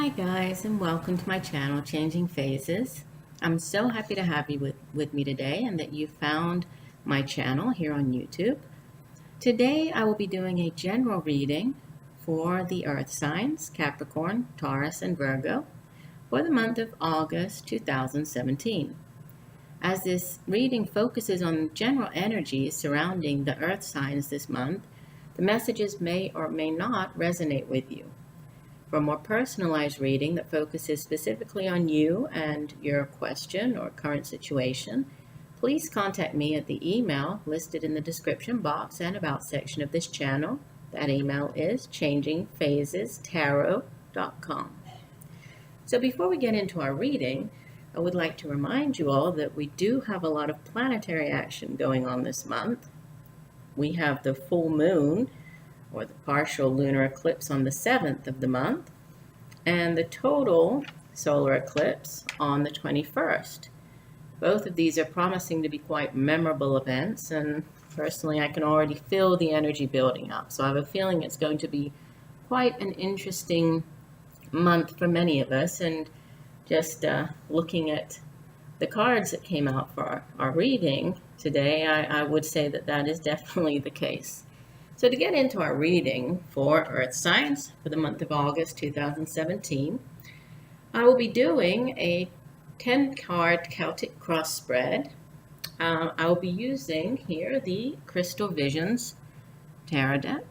Hi guys, and welcome to my channel, Changing Phases. I'm so happy to have you with me today and that you found my channel here on YouTube. Today I will be doing a general reading for the earth signs, Capricorn, Taurus, and Virgo for the month of August 2017. As this reading focuses on general energies surrounding the earth signs this month, the messages may or may not resonate with you. For a more personalized reading that focuses specifically on you and your question or current situation, please contact me at the email listed in the description box and about section of this channel. That email is changingphasestarot.com. So before we get into our reading, I would like to remind you all that we do have a lot of planetary action going on this month. We have the full moon, or the partial lunar eclipse, on the 7th of the month, and the total solar eclipse on the 21st. Both of these are promising to be quite memorable events, and personally I can already feel the energy building up. So I have a feeling it's going to be quite an interesting month for many of us, and just looking at the cards that came out for our reading today, I would say that that is definitely the case. So to get into our reading for earth signs for the month of August 2017, I will be doing a 10-card Celtic cross spread. I will be using here the Crystal Visions Tarot deck.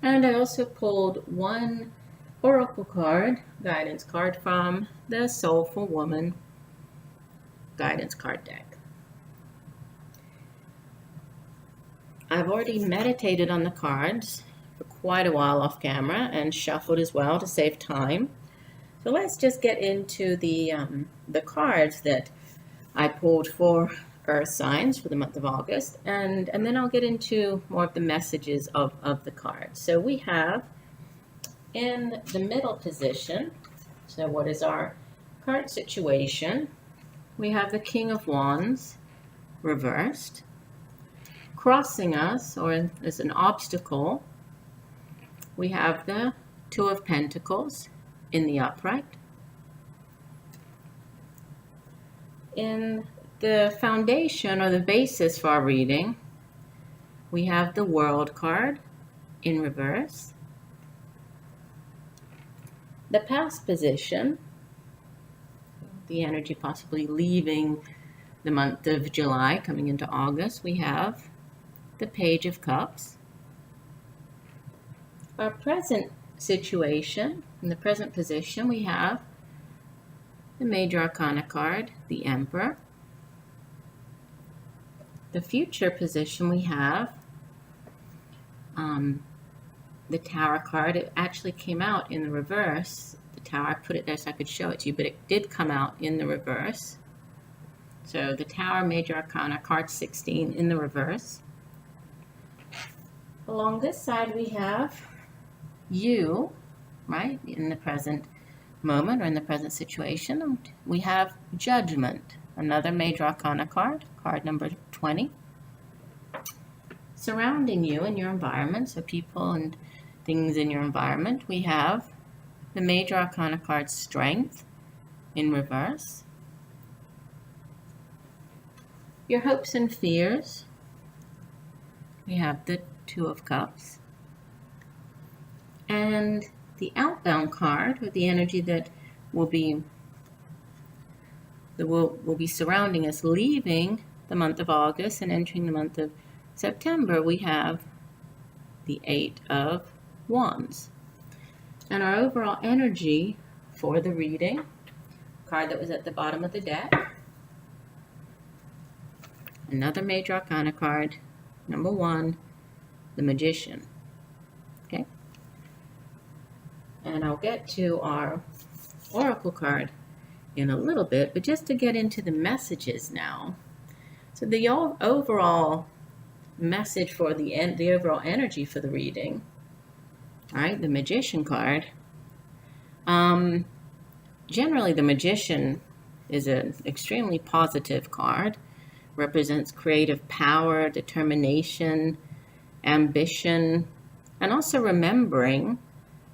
And I also pulled one oracle card, guidance card from the Soulful Woman guidance card deck. I've already meditated on the cards for quite a while off camera and shuffled as well to save time. So let's just get into the cards that I pulled for earth signs for the month of August, and then I'll get into more of the messages of the cards. So we have in the middle position, so what is our current situation? We have the King of Wands reversed. Crossing us, or as an obstacle, we have the Two of Pentacles in the upright. In the foundation or the basis for our reading, we have the World card in reverse. The past position, the energy possibly leaving the month of July, coming into August, we have the Page of Cups. Our present situation, in the present position, we have the Major Arcana card, the Emperor. The future position, we have the Tower card. It actually came out in the reverse. The Tower, I put it there so I could show it to you, but it did come out in the reverse. So the Tower, Major Arcana, card 16 in the reverse. Along this side we have you, right, in the present moment or in the present situation. We have Judgment, another Major Arcana card, card number 20. Surrounding you in your environment, so people and things in your environment, we have the Major Arcana card Strength in reverse. Your hopes and fears, we have the Two of Cups, and the outbound card, or the energy that will be surrounding us, leaving the month of August and entering the month of September. We have the Eight of Wands, and our overall energy for the reading card that was at the bottom of the deck, another Major Arcana card, number 1, the Magician. Okay, and I'll get to our oracle card in a little bit, but just to get into the messages now. So the overall message for the overall energy for the reading, all right, the Magician card. Generally, the Magician is an extremely positive card. Represents creative power, determination, ambition, and also remembering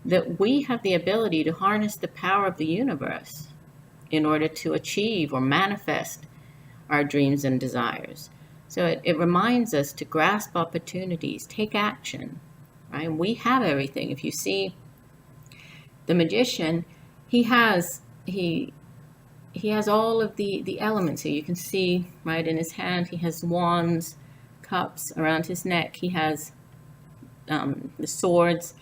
that we have the ability to harness the power of the universe in order to achieve or manifest our dreams and desires. So it reminds us to grasp opportunities, take action, right? And we have everything. If you see the magician, he has all of the elements here. You can see, right, in his hand, he has wands, cups around his neck. He has the swords,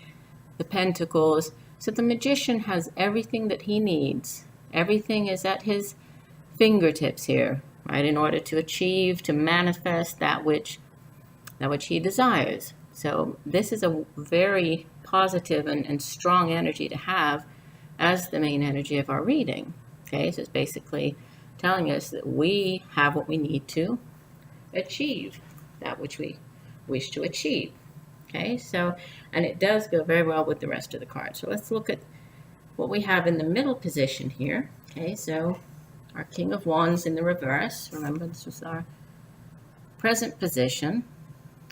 the pentacles. So the magician has everything that he needs. Everything is at his fingertips here, right, in order to achieve, to manifest that which he desires. So this is a very positive and strong energy to have as the main energy of our reading. Okay, so it's basically telling us that we have what we need to achieve that which we wish to achieve. Okay, so, and it does go very well with the rest of the cards. So let's look at what we have in the middle position here. Okay, so our King of Wands in the reverse. Remember, this was our present position,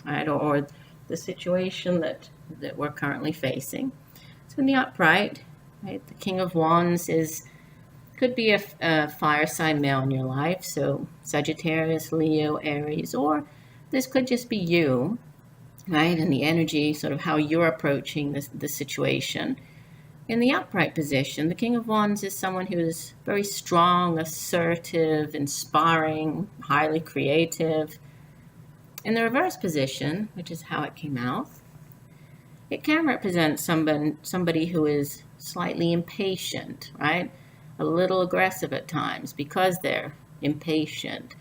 right, or the situation that we're currently facing. So in the upright, right, the King of Wands could be a fire sign male in your life, so Sagittarius, Leo, Aries, or this could just be you, right, and the energy, sort of how you're approaching the situation. In the upright position, the King of Wands is someone who is very strong, assertive, inspiring, highly creative. In the reverse position, which is how it came out, it can represent somebody who is slightly impatient, right? A little aggressive at times because they're impatient,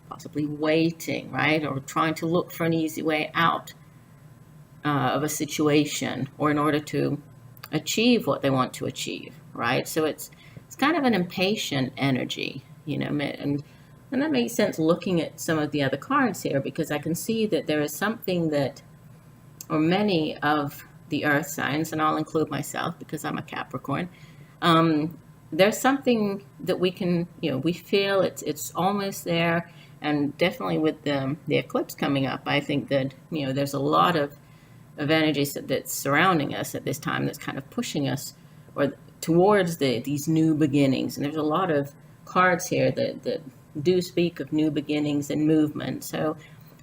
possibly waiting, right? Or trying to look for an easy way out of a situation, or in order to achieve what they want to achieve, right? So it's kind of an impatient energy, you know, and that makes sense looking at some of the other cards here, because I can see that there is something that, or many of the earth signs, and I'll include myself because I'm a Capricorn, there's something that we can, you know, we feel it's almost there. And definitely with the eclipse coming up, I think that, you know, there's a lot of energy that's surrounding us at this time that's kind of pushing us or towards these new beginnings. And there's a lot of cards here that do speak of new beginnings and movement. So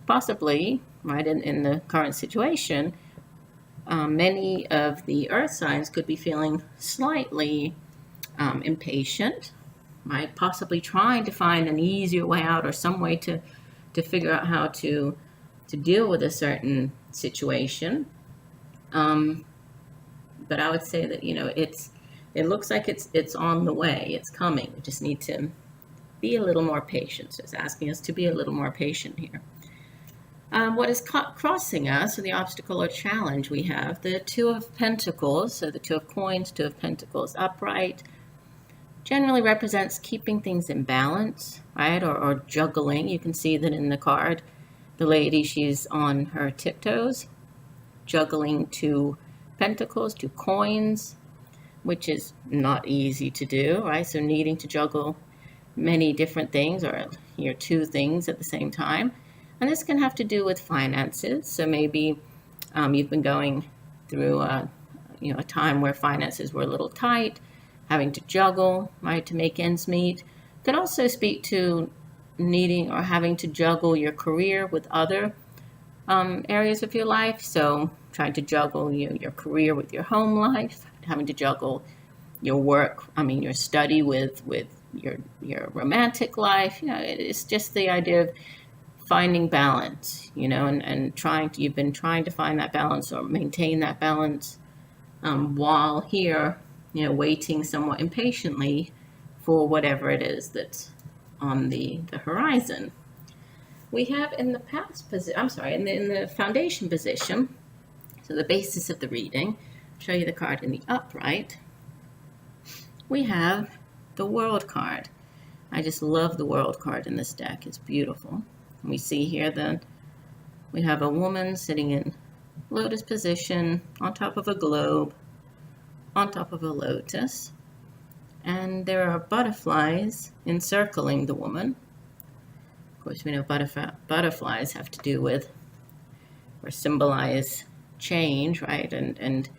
possibly, right, in the current situation, many of the earth signs could be feeling slightly impatient, right? Possibly trying to find an easier way out or some way to figure out how to deal with a certain situation. But I would say that, you know, it looks like it's on the way. It's coming. We just need to be a little more patient. So it's asking us to be a little more patient here. What is crossing us, or the obstacle or challenge, we have the Two of Pentacles. So the Two of Coins, Two of Pentacles upright, generally represents keeping things in balance, right, or juggling. You can see that in the card, the lady, she's on her tiptoes, juggling 2 pentacles, 2 coins, which is not easy to do, right? So needing to juggle many different things, or 2 things at the same time. And this can have to do with finances. So maybe you've been going through a time where finances were a little tight, having to juggle, right, to make ends meet. Could also speak to needing or having to juggle your career with other areas of your life. So trying to juggle your career with your home life, having to juggle your work, your study with your romantic life. It's just the idea of finding balance, and you've been trying to find that balance or maintain that balance while here, waiting somewhat impatiently for whatever it is that's on the horizon. We have in the past position, in the foundation position, so the basis of the reading, I'll show you the card in the upright. We have the World card. I just love the World card in this deck. It's beautiful. And we see here that we have a woman sitting in lotus position on top of a globe, on top of a lotus, and there are butterflies encircling the woman. Of course, we know butterflies have to do with or symbolize change, right? And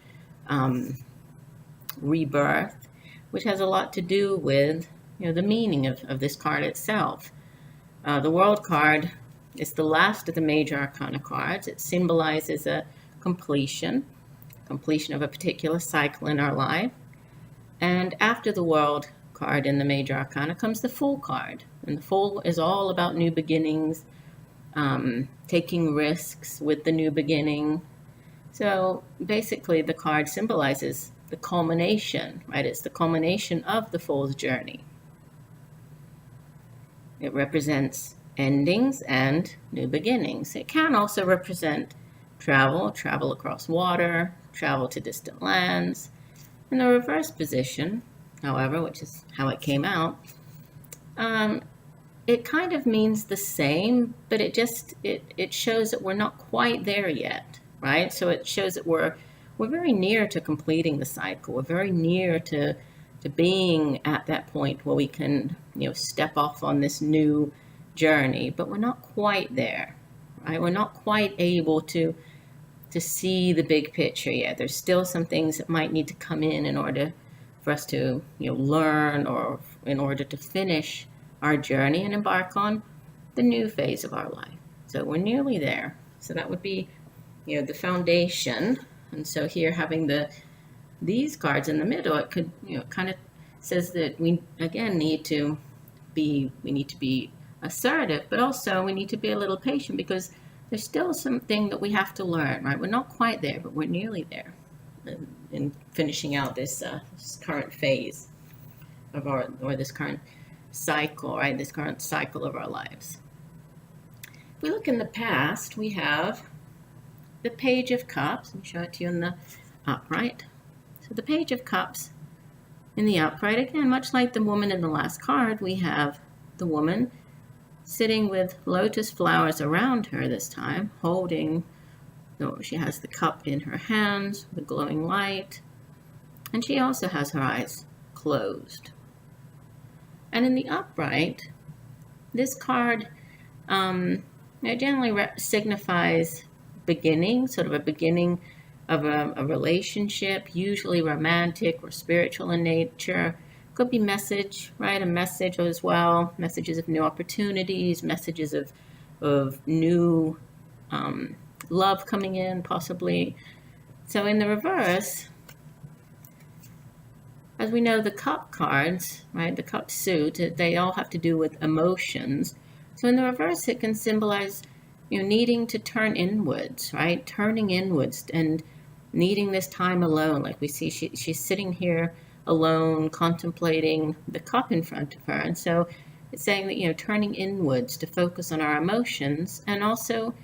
rebirth, which has a lot to do with, the meaning of this card itself. The World card is the last of the major arcana cards. It symbolizes a completion of a particular cycle in our life. And after the World card in the major arcana comes the Fool card. And the Fool is all about new beginnings, taking risks with the new beginning. So basically the card symbolizes the culmination, right? It's the culmination of the Fool's journey. It represents endings and new beginnings. It can also represent travel across water, travel to distant lands. In the reverse position, however, which is how it came out, it kind of means the same, but it shows that we're not quite there yet, right? So it shows that we're very near to completing the cycle. We're very near to being at that point where we can, step off on this new journey, but we're not quite there, right? We're not quite able to see the big picture yet. There's still some things that might need to come in order for us to, learn, or in order to finish our journey and embark on the new phase of our life. So we're nearly there. So that would be, the foundation. And so here, having these cards in the middle, it could, kind of says that we again need to be assertive, but also we need to be a little patient, because there's still something that we have to learn, right? We're not quite there, but we're nearly there in finishing out this current phase of this current cycle, right? This current cycle of our lives. If we look in the past, we have the Page of Cups. Let me show it to you in the upright. So the Page of Cups in the upright, again, much like the woman in the last card, we have the woman sitting with lotus flowers around her this time, holding, she has the cup in her hands, the glowing light, and she also has her eyes closed. And in the upright, this card it generally signifies beginning, sort of a beginning of a relationship, usually romantic or spiritual in nature. Could be message, right? A message as well, messages of new opportunities, messages of new love coming in, possibly. So in the reverse, as we know, the cup cards, right, the cup suit, they all have to do with emotions. So in the reverse, it can symbolize, needing to turn inwards, right? Turning inwards and needing this time alone. Like we see, she's sitting here alone, contemplating the cup in front of her. And so it's saying that, turning inwards to focus on our emotions, and also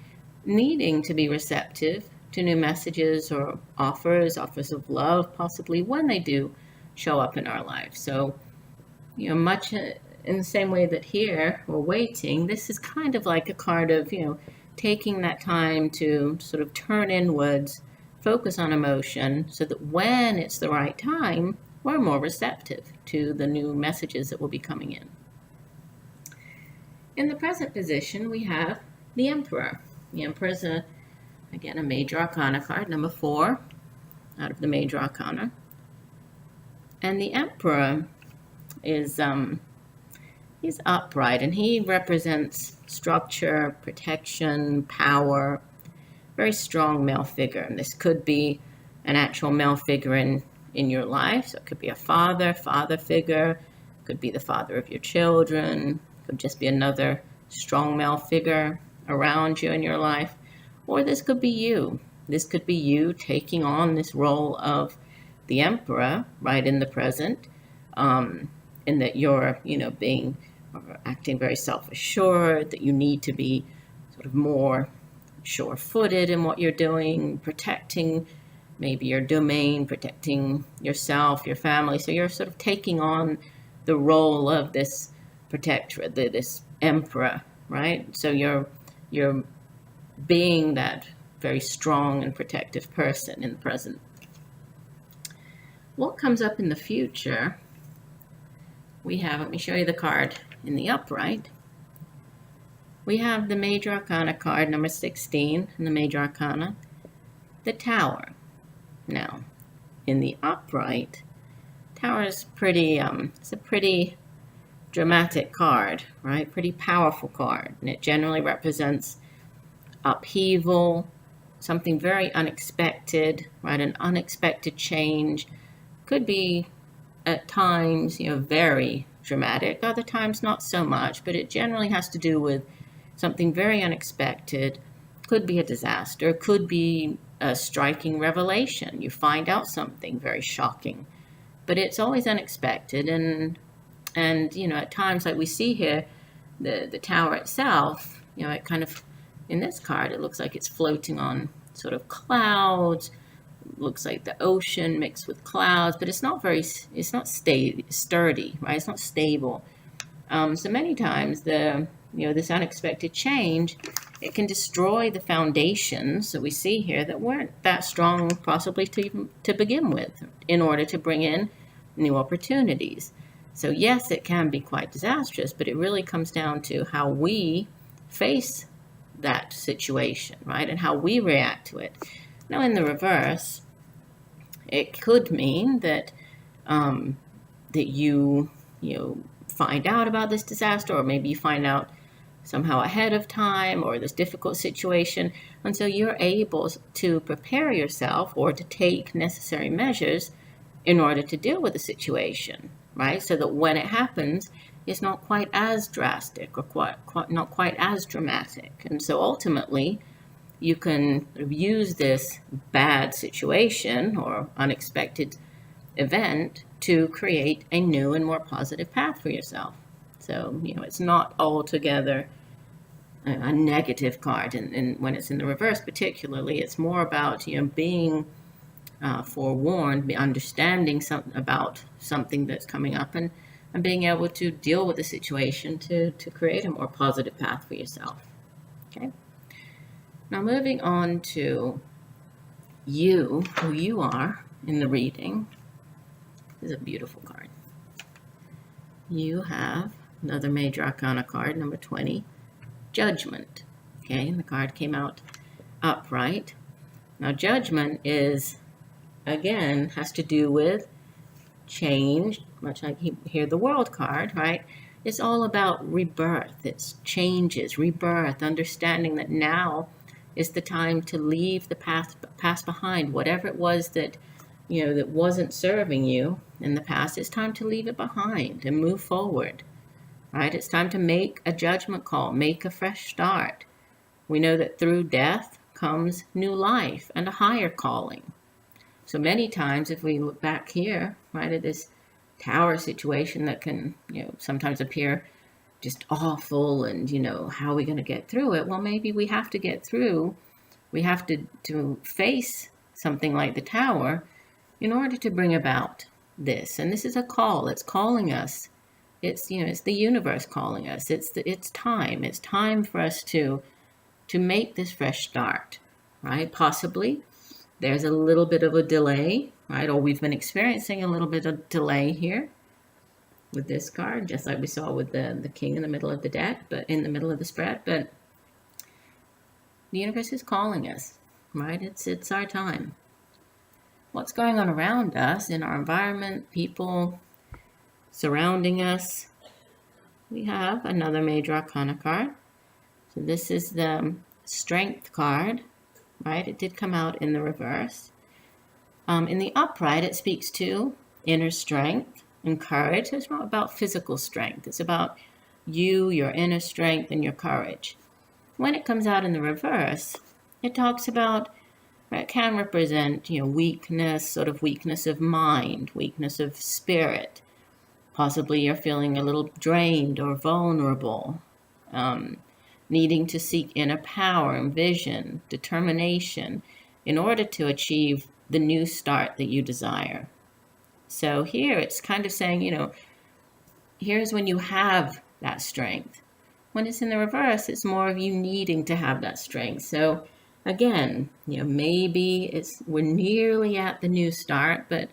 needing to be receptive to new messages or offers of love, possibly, when they do show up in our life. So, much in the same way that here we're waiting, this is kind of like a card of, taking that time to sort of turn inwards, focus on emotion, so that when it's the right time, we're more receptive to the new messages that will be coming in. In the present position, we have the Emperor. The Emperor is, again, a major arcana card, number 4 out of the major arcana. And the Emperor is, he's upright, and he represents structure, protection, power, very strong male figure. And this could be an actual male figure in your life. So it could be a father figure, could be the father of your children, could just be another strong male figure around you in your life. Or this could be you. This could be you taking on this role of the Emperor right in the present, in that you're, being or acting very self-assured, that you need to be sort of more sure-footed in what you're doing, protecting maybe your domain, protecting yourself, your family. So you're sort of taking on the role of this protector, this Emperor, right? So you're being that very strong and protective person in the present. What comes up in the future, we have, let me show you the card in the upright. We have the Major Arcana card, number 16 in the Major Arcana, the Tower. Now, in the upright, Tower is pretty, it's a pretty dramatic card, right? Pretty powerful card. And it generally represents upheaval, something very unexpected, right? An unexpected change. Could be at times, very dramatic, other times not so much, but it generally has to do with something very unexpected. Could be a disaster, could be a striking revelation. You find out something very shocking, but it's always unexpected. And at times, like we see here, the tower itself, it kind of, in this card, it looks like it's floating on sort of clouds. Looks like the ocean mixed with clouds, but it's not sturdy, right? It's not stable. So many times this unexpected change, it can destroy the foundations that we see here that weren't that strong possibly to begin with, in order to bring in new opportunities. So yes, it can be quite disastrous, but it really comes down to how we face that situation, right? And how we react to it. Now, in the reverse, it could mean that that you find out about this disaster, or maybe you find out somehow ahead of time, or this difficult situation, and so you're able to prepare yourself or to take necessary measures in order to deal with the situation, right? So that when it happens, it's not quite as drastic or not quite as dramatic. And so ultimately, you can use this bad situation or unexpected event to create a new and more positive path for yourself. So, it's not altogether a negative card. And when it's in the reverse, particularly, it's more about, being forewarned, understanding something about something that's coming up, and being able to deal with the situation to create a more positive path for yourself. Okay. Now, moving on to you, who you are in the reading. This is a beautiful card. You have another major arcana card, number 20, Judgment. Okay, and the card came out upright. Now, Judgment is, again, has to do with change, much like here the World card, right? It's all about rebirth. It's changes, rebirth, understanding that now is the time to leave the past behind. Whatever it was that, that wasn't serving you in the past, it's time to leave it behind and move forward, right? It's time to make a judgment call, make a fresh start. We know that through death comes new life and a higher calling. So many times, if we look back here, right, at this tower situation that can, sometimes appear just awful, and, how are we going to get through it? Well, maybe we have to get through. We have to face something like the tower in order to bring about this. And this is a call. It's calling us. It's, it's the universe calling us. It's time. It's time for us to make this fresh start, right? Possibly there's a little bit of a delay, right? Or we've been experiencing a little bit of delay here with this card, just like we saw with the king in the middle of the deck, but in the middle of the spread. But the universe is calling us, right? It's our time. What's going on around us in our environment, people surrounding us? We have another major arcana card. So this is the Strength card, right? It did come out in the reverse. In the upright, it speaks to inner strength and courage. It's not about physical strength. It's about you, your inner strength, and your courage. When it comes out in the reverse, it talks about, it can represent, weakness, sort of weakness of mind, weakness of spirit. Possibly you're feeling a little drained or vulnerable, needing to seek inner power and vision, determination, in order to achieve the new start that you desire. So here it's kind of saying, here's when you have that strength. When it's in the reverse, it's more of you needing to have that strength. So again, maybe we're nearly at the new start, but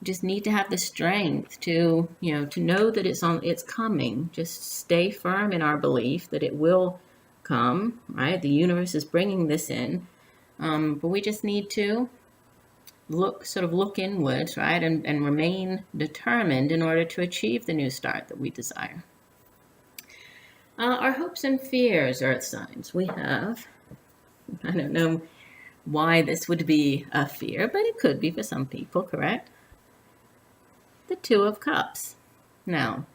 just need to have the strength to know that it's coming. Just stay firm in our belief that it will come, right? The universe is bringing this in, but we just need to look inwards, right, and remain determined in order to achieve the new start that we desire. Our hopes and fears, earth signs. We have, I don't know why this would be a fear, but it could be for some people, correct? The Two of Cups. Now,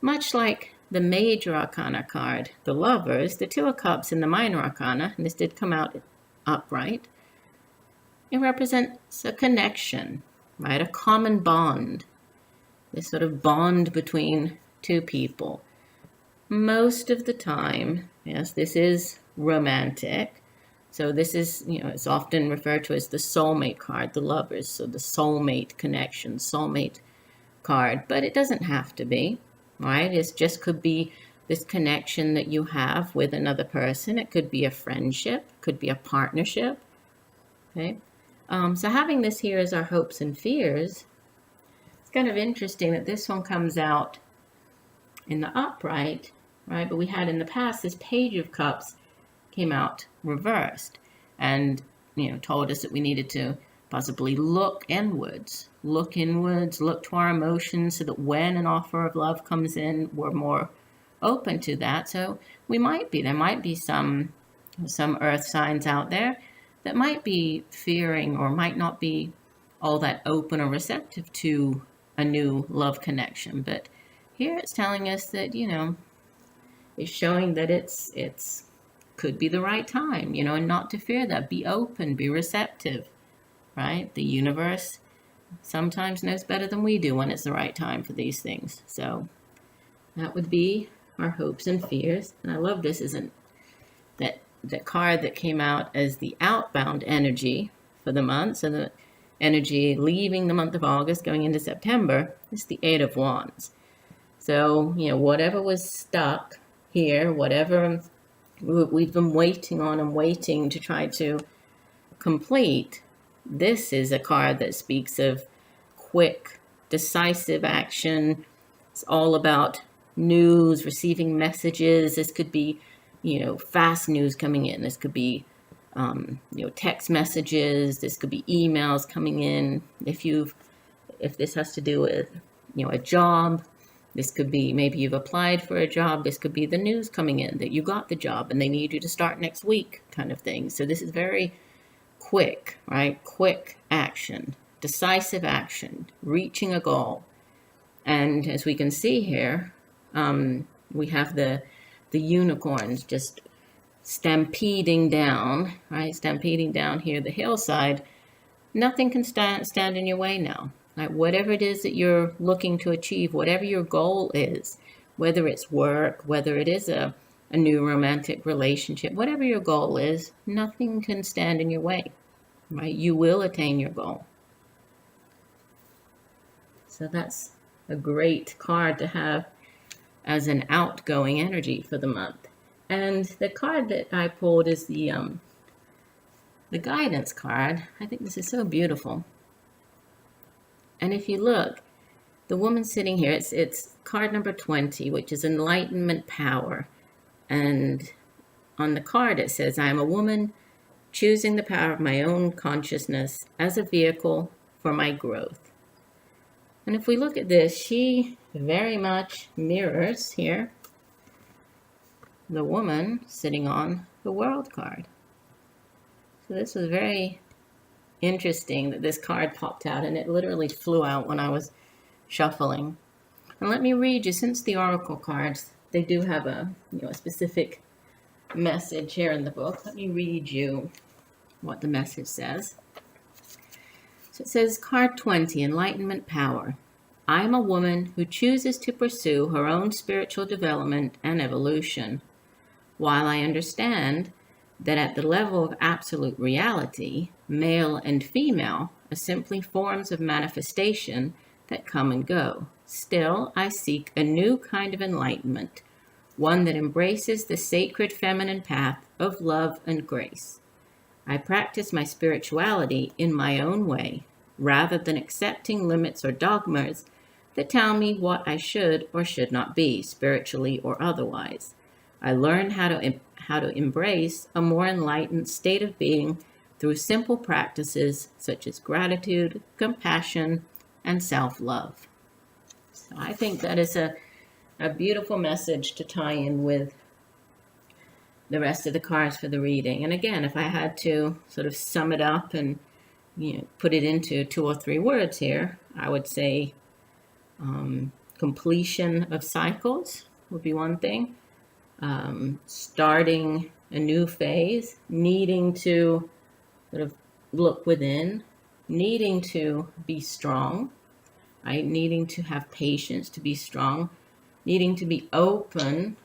much like the major arcana card, the Lovers, the Two of Cups in the minor arcana, and this did come out upright, it represents a connection, right? A common bond, this sort of bond between two people. Most of the time, yes, this is romantic. So this is, it's often referred to as the soulmate card, the Lovers. So the soulmate connection, soulmate card, but it doesn't have to be, right? It just could be this connection that you have with another person. It could be a friendship, could be a partnership, okay? So having this here as our hopes and fears, it's kind of interesting that this one comes out in the upright, right? But we had in the past this Page of Cups came out reversed and, told us that we needed to possibly look inwards, look to our emotions so that when an offer of love comes in, we're more open to that. So there might be some earth signs out there that might be fearing or might not be all that open or receptive to a new love connection. But here it's telling us that, it's showing that it's could be the right time, and not to fear that. Be open, be receptive, right? The universe sometimes knows better than we do when it's the right time for these things. So that would be our hopes and fears. And I love this, isn't that the card that came out as the outbound energy for the month. So the energy leaving the month of August, going into September, is the Eight of Wands. So, whatever was stuck here, whatever we've been waiting on and waiting to try to complete, this is a card that speaks of quick, decisive action. It's all about news, receiving messages. This could be, fast news coming in. This could be, text messages. This could be emails coming in. If this has to do with, a job, this could be maybe you've applied for a job. This could be the news coming in that you got the job and they need you to start next week kind of thing. So this is very quick, right? Quick action, decisive action, reaching a goal. And as we can see here, we have the unicorns just stampeding down, right? Stampeding down here the hillside. Nothing can stand in your way now. Right? Whatever it is that you're looking to achieve, whatever your goal is, whether it's work, whether it is a new romantic relationship, whatever your goal is, nothing can stand in your way, right? You will attain your goal. So that's a great card to have as an outgoing energy for the month. And the card that I pulled is the guidance card. I think this is so beautiful. And if you look, the woman sitting here, it's card number 20, which is enlightenment power. And on the card it says, I am a woman choosing the power of my own consciousness as a vehicle for my growth. And if we look at this, she very much mirrors here the woman sitting on the World card. So this was very interesting that this card popped out, and it literally flew out when I was shuffling. And let me read you, since the oracle cards, they do have a specific message here in the book. Let me read you what the message says. So it says, card 20, enlightenment power. I am a woman who chooses to pursue her own spiritual development and evolution. While I understand that at the level of absolute reality, male and female are simply forms of manifestation that come and go. Still, I seek a new kind of enlightenment, one that embraces the sacred feminine path of love and grace. I practice my spirituality in my own way, rather than accepting limits or dogmas that tell me what I should or should not be, spiritually or otherwise. I learn how to embrace a more enlightened state of being through simple practices such as gratitude, compassion, and self-love. So I think that is a beautiful message to tie in with the rest of the cards for the reading. And again, if I had to sort of sum it up and put it into 2 or 3 words here, I would say completion of cycles would be one thing. Starting a new phase, needing to sort of look within, needing to be strong, right? Needing to have patience to be strong, needing to be open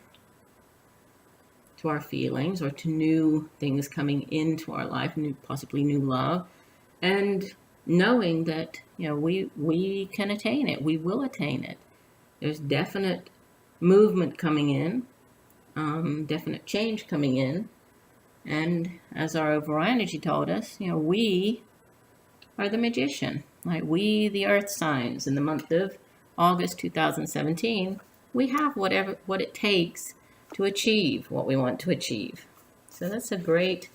to our feelings or to new things coming into our life, possibly new love, and knowing that we can attain it, we will attain it. There's definite movement coming in, definite change coming in, and as our overall energy told us, we are the magician, right? We, the earth signs, in the month of August 2017, we have what it takes to achieve what we want to achieve. So that's a great,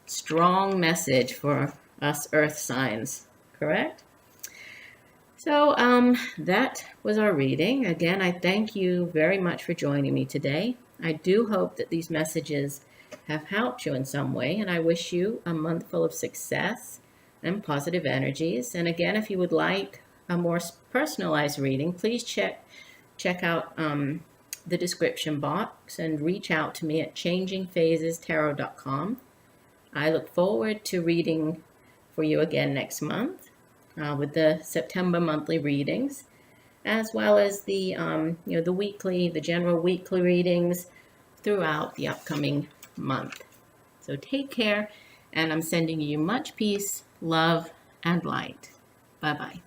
strong message for us earth signs, correct? So that was our reading. Again, I thank you very much for joining me today. I do hope that these messages have helped you in some way, and I wish you a month full of success and positive energies. And again, if you would like a more personalized reading, please check out the description box and reach out to me at changingphasestarot.com. I look forward to reading for you again next month with the September monthly readings, as well as the the general weekly readings throughout the upcoming month. So take care, and I'm sending you much peace, love, and light. Bye-bye.